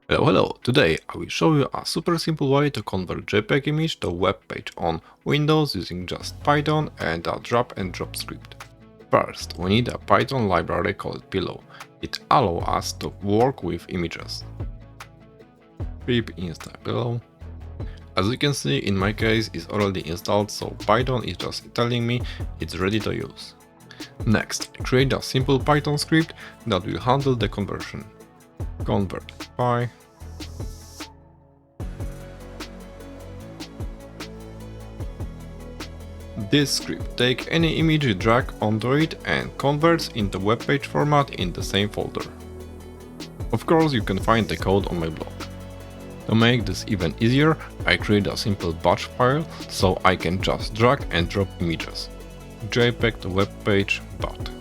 Hello, today I will show you a super simple way to convert JPG image to web page on Windows using just Python and a drag and drop script. First, we need a Python library called Pillow. It allows us to work with images. Pip install Pillow. As you can see, in my case it's already installed, so Python is just telling me it's ready to use. Next, create a simple Python script that will handle the conversion. Convert by. This script takes any image you drag onto it and converts into web page format in the same folder. Of course, you can find the code on my blog. To make this even easier, I create a simple batch file so I can just drag and drop images. JPG to web page bat.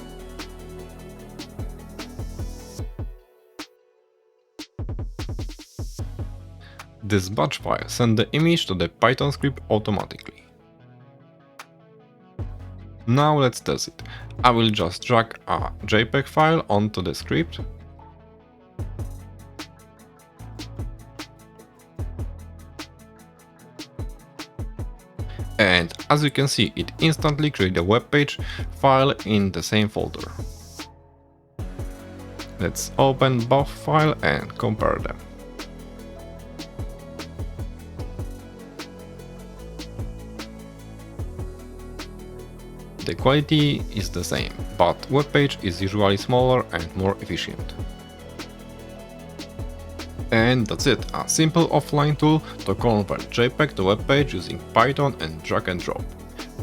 This batch file sends the image to the Python script automatically. Now let's test it. I will just drag a JPG file onto the script. And as you can see, it instantly creates a web page file in the same folder. Let's open both files and compare them. The quality is the same, but web page is usually smaller and more efficient. And that's it, a simple offline tool to convert JPG to web page using Python and drag and drop.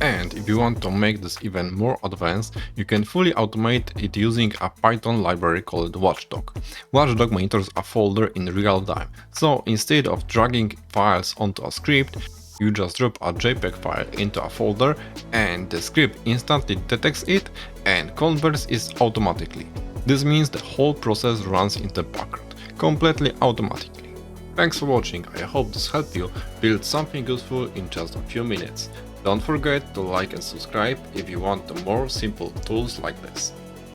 And if you want to make this even more advanced, you can fully automate it using a Python library called Watchdog. Watchdog monitors a folder in real time, so instead of dragging files onto a script, you just drop a JPG file into a folder and the script instantly detects it and converts it automatically. This means the whole process runs in the background, completely automatically. Thanks for watching, I hope this helped you build something useful in just a few minutes. Don't forget to like and subscribe if you want more simple tools like this.